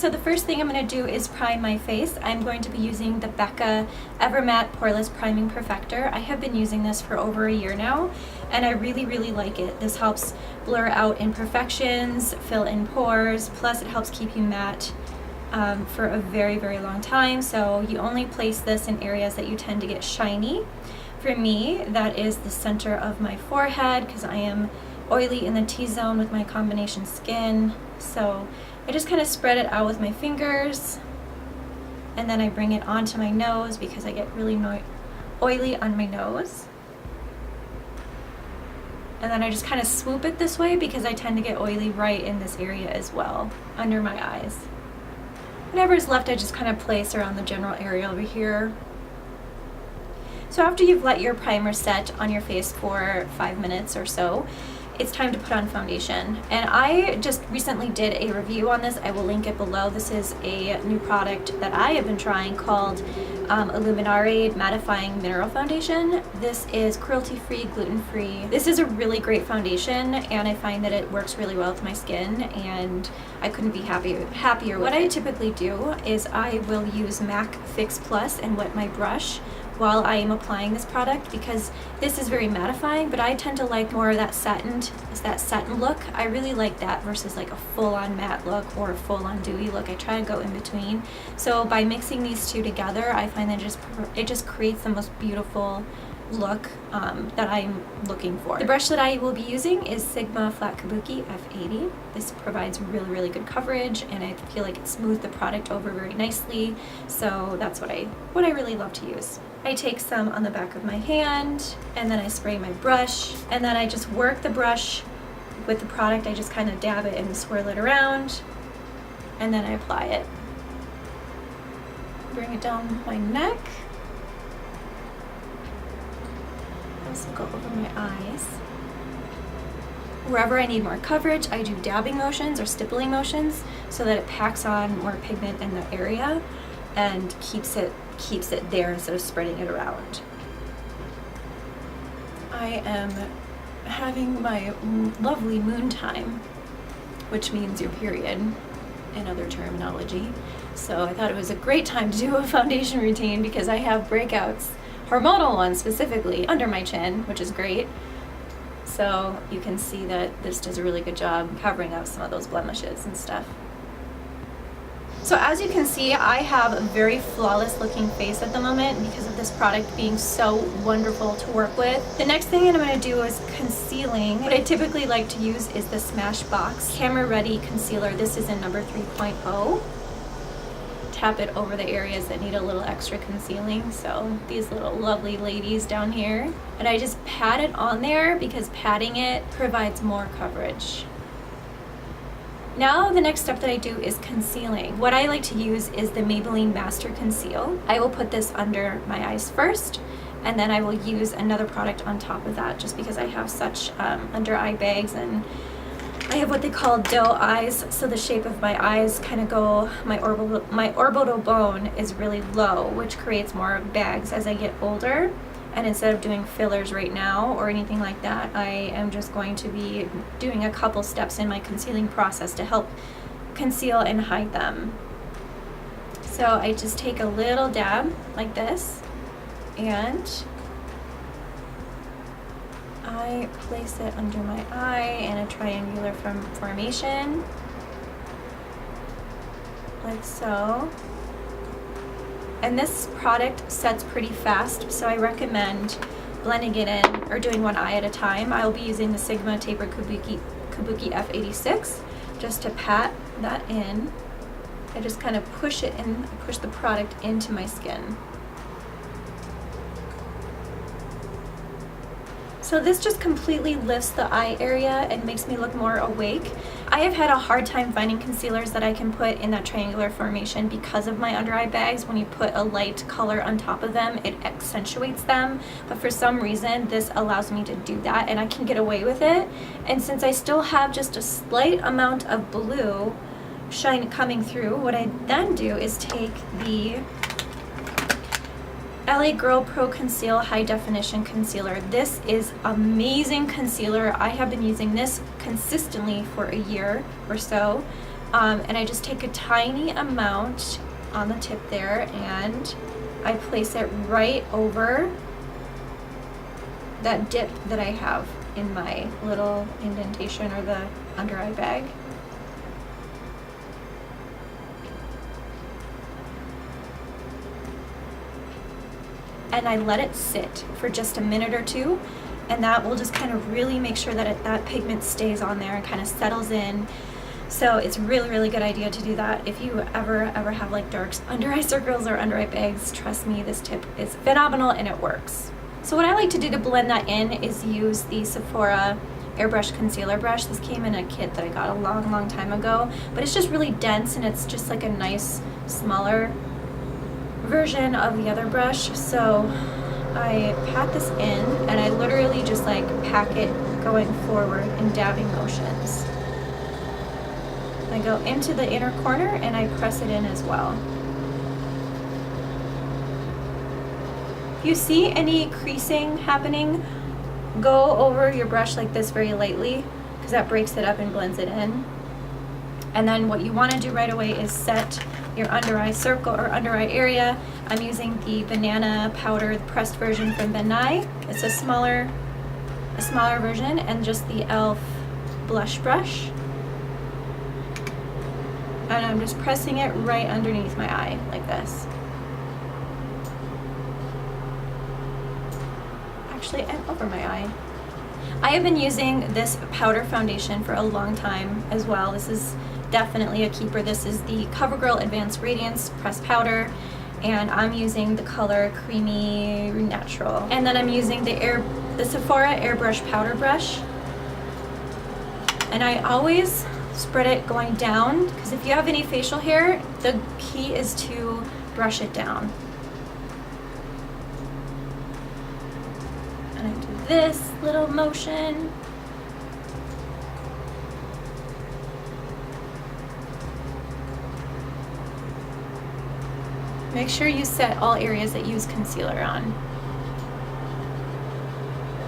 So the first thing I'm going to do is prime my face. I'm going to be using the Becca Evermatte Poreless Priming Perfector. I have been using this for over a year now, and I really, really like it. This helps blur out imperfections, fill in pores, plus it helps keep you matte for a very, very long time. So you only place this in areas that you tend to get shiny. For me, that is the center of my forehead because I am oily in the T-zone with my combination skin. So I just kind of spread it out with my fingers, and then I bring it onto my nose because I get really oily on my nose. And then I just kind of swoop it this way because I tend to get oily right in this area as well, under my eyes. Whatever is left, I just kind of place around the general area over here. So after you've let your primer set on your face for 5 minutes or so, it's time to put on foundation. And I just recently did a review on this. I will link it below. This is a new product that I have been trying called Illuminare Mattifying Mineral Foundation. This is cruelty-free, gluten-free. This is a really great foundation, and I find that it works really well with my skin, and I couldn't be happier. What I typically do is I will use MAC Fix Plus and wet my brush while I am applying this product because this is very mattifying, but I tend to like more of that satin look. I really like that versus like a full-on matte look or a full-on dewy look. I try to go in between. So by mixing these two together, I find that it just creates the most beautiful look that I'm looking for. The brush that I will be using is Sigma Flat Kabuki F80. This provides really, really good coverage, and I feel like it smoothed the product over very nicely. So that's what I really love to use. I take some on the back of my hand, and then I spray my brush, and then I just work the brush with the product. I just kind of dab it and swirl it around, and then I apply it. Bring it down my neck. Also go over my eyes. Wherever I need more coverage, I do dabbing motions or stippling motions so that it packs on more pigment in the area and keeps it there instead of spreading it around. I am having my lovely moon time, which means your period in other terminology. So I thought it was a great time to do a foundation routine because I have breakouts, hormonal ones specifically, under my chin, which is great. So you can see that this does a really good job covering up some of those blemishes and stuff. So as you can see, I have a very flawless looking face at the moment because of this product being so wonderful to work with. The next thing I'm going to do is concealing. What I typically like to use is the Smashbox Camera Ready Concealer. This is in number 3.0. Tap it over the areas that need a little extra concealing. So these little lovely ladies down here. And I just pat it on there because patting it provides more coverage. Now the next step that I do is concealing. What I like to use is the Maybelline Master Conceal. I will put this under my eyes first, and then I will use another product on top of that just because I have such under eye bags, and I have what they call doe eyes, so the shape of my eyes kind of go, my orbital bone is really low, which creates more bags as I get older. And instead of doing fillers right now or anything like that, I am just going to be doing a couple steps in my concealing process to help conceal and hide them. So I just take a little dab like this, and I place it under my eye in a triangular formation, like so. And this product sets pretty fast, so I recommend blending it in or doing one eye at a time. I'll be using the Sigma Taper Kabuki F86 just to pat that in. I just kind of push it in, push the product into my skin. So this just completely lifts the eye area and makes me look more awake. I have had a hard time finding concealers that I can put in that triangular formation because of my under eye bags. When you put a light color on top of them, it accentuates them. But for some reason, this allows me to do that, and I can get away with it. And since I still have just a slight amount of blue shine coming through, what I then do is take the LA Girl Pro Conceal High Definition Concealer. This is amazing concealer. I have been using this consistently for a year or so. And I just take a tiny amount on the tip there and I place it right over that dip that I have in my little indentation or the under eye bag. And I let it sit for just a minute or two, and that will just kind of really make sure that that pigment stays on there and kind of settles in. So it's really, really good idea to do that. If you ever have like dark under eye circles or under eye bags, trust me, this tip is phenomenal and it works. So what I like to do to blend that in is use the Sephora airbrush concealer brush. This came in a kit that I got a long time ago, but it's just really dense and it's just like a nice smaller version of the other brush. So I pat this in and I literally just like pack it going forward in dabbing motions. I go into the inner corner and I press it in as well. If you see any creasing happening, go over your brush like this very lightly because that breaks it up and blends it in. And then what you want to do right away is set your under eye circle or under eye area. I'm using the banana powder, the pressed version from Ben Nye. It's a smaller version, and just the e.l.f. blush brush. And I'm just pressing it right underneath my eye like this. Actually, and over my eye. I have been using this powder foundation for a long time as well. This is definitely a keeper. This is the CoverGirl Advanced Radiance Pressed Powder, and I'm using the color Creamy Natural. And then I'm using the Sephora Airbrush Powder Brush. And I always spread it going down, because if you have any facial hair, the key is to brush it down. And I do this little motion. Make sure you set all areas that use concealer on.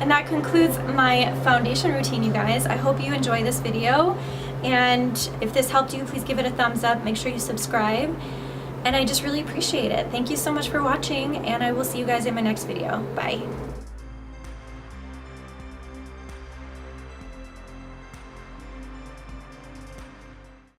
And that concludes my foundation routine, you guys. I hope you enjoy this video. And if this helped you, please give it a thumbs up. Make sure you subscribe. And I just really appreciate it. Thank you so much for watching, and I will see you guys in my next video. Bye.